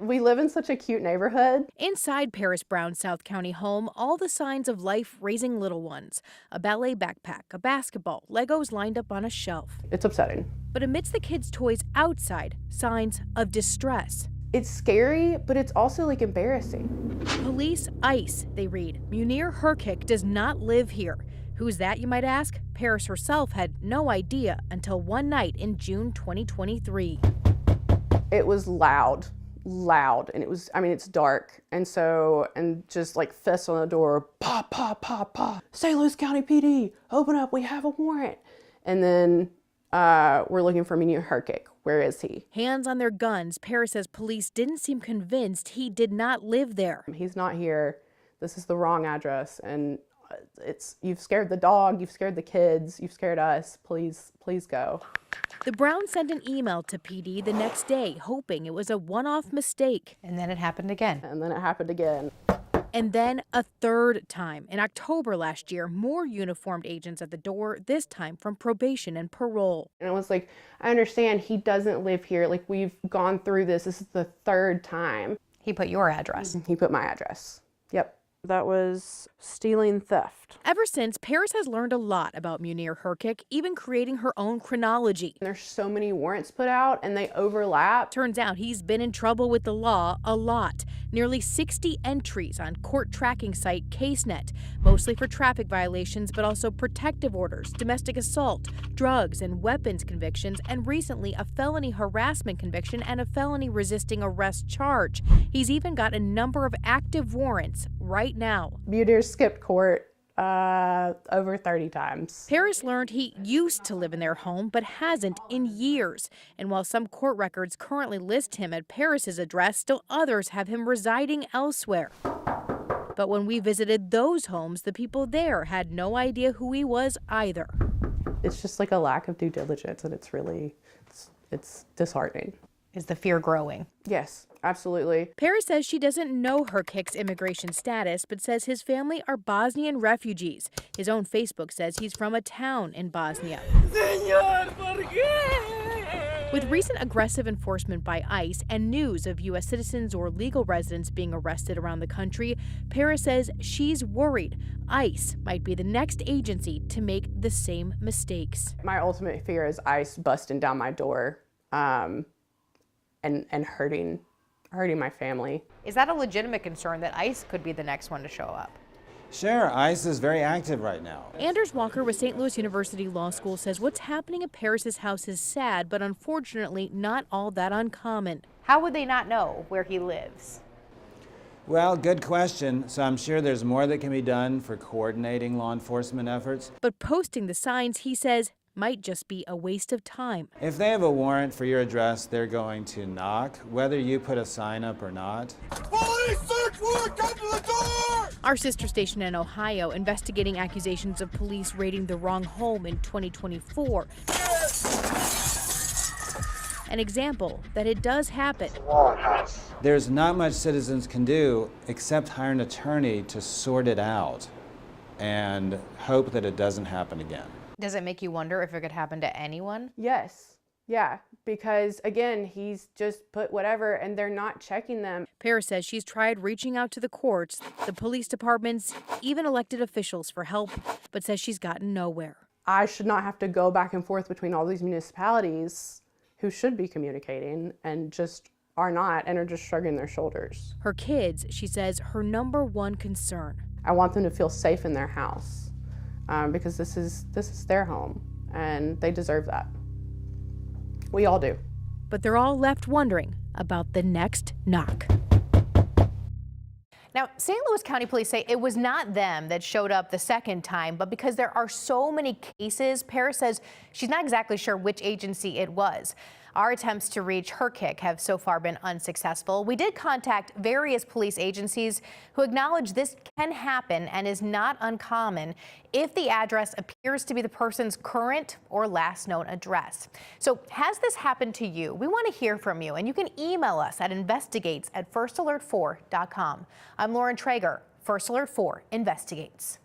We live in such a cute neighborhood. Inside Paris Brown's South County home, all the signs of life raising little ones. A ballet backpack, a basketball, Legos lined up on a shelf. It's upsetting. But amidst the kids' toys outside, signs of distress. It's scary, but it's also like embarrassing. Police ICE, they read. Munir Herkik does not live here. Who's that, you might ask? Paris herself had no idea until one night in June 2023. It was loud, and it's dark. And just like fists on the door, pop, pop, pop, pop. St. Louis County PD, open up, we have a warrant. And then we're looking for Munir Herkik. Where is he? Hands on their guns, Paris says police didn't seem convinced he did not live there. He's not here. This is the wrong address. And you've scared the dog, you've scared the kids, you've scared us. Please go. The Browns sent an email to PD the next day, hoping it was a one-off mistake. And then it happened again. And then it happened again. And then a third time. In October last year, more uniformed agents at the door, this time from probation and parole. And it was like, I understand he doesn't live here. Like, we've gone through this. This is the third time. He put your address. He put my address. Yep. That was stealing theft. Ever since, Paris has learned a lot about Munir Herkik, even creating her own chronology. There's so many warrants put out and they overlap. Turns out he's been in trouble with the law a lot. Nearly 60 entries on court tracking site CaseNet, mostly for traffic violations, but also protective orders, domestic assault, drugs and weapons convictions, and recently a felony harassment conviction and a felony resisting arrest charge. He's even got a number of active warrants right now. Munir skipped court over 30 times. Paris learned he used to live in their home, but hasn't in years. And while some court records currently list him at Paris's address, still others have him residing elsewhere. But when we visited those homes, the people there had no idea who he was either. It's just like a lack of due diligence, and it's disheartening. Is the fear growing? Yes, absolutely. Paris says she doesn't know Herkik's immigration status, but says his family are Bosnian refugees. His own Facebook says he's from a town in Bosnia. With recent aggressive enforcement by ICE and news of U.S. citizens or legal residents being arrested around the country, Paris says she's worried ICE might be the next agency to make the same mistakes. My ultimate fear is ICE busting down my door and hurting my family. Is that a legitimate concern that ICE could be the next one to show up? Sure, ICE is very active right now. Anders Walker with St. Louis University Law School says what's happening at Paris's house is sad, but unfortunately not all that uncommon. How would they not know where he lives? Well, good question. So I'm sure there's more that can be done for coordinating law enforcement efforts. But posting the signs, he says, might just be a waste of time. If they have a warrant for your address, they're going to knock, whether you put a sign up or not. Police search warrant, come to the door! Our sister station in Ohio investigating accusations of police raiding the wrong home in 2024. An example that it does happen. There's not much citizens can do except hire an attorney to sort it out and hope that it doesn't happen again. Does it make you wonder if it could happen to anyone? Yes. Yeah, because again, he's just put whatever and they're not checking them. Paris says she's tried reaching out to the courts, the police departments, even elected officials for help, but says she's gotten nowhere. I should not have to go back and forth between all these municipalities who should be communicating and just are not and are just shrugging their shoulders. Her kids, she says, her number one concern. I want them to feel safe in their house because this is their home and they deserve that. We all do. But they're all left wondering about the next knock. Now, St. Louis County Police say it was not them that showed up the second time, but because there are so many cases, Paris says she's not exactly sure which agency it was. Our attempts to reach Herkik have so far been unsuccessful. We did contact various police agencies who acknowledge this can happen and is not uncommon if the address appears to be the person's current or last known address. So has this happened to you? We want to hear from you, and you can email us at investigates@firstalert4.com. I'm Lauren Traeger, First Alert 4 Investigates.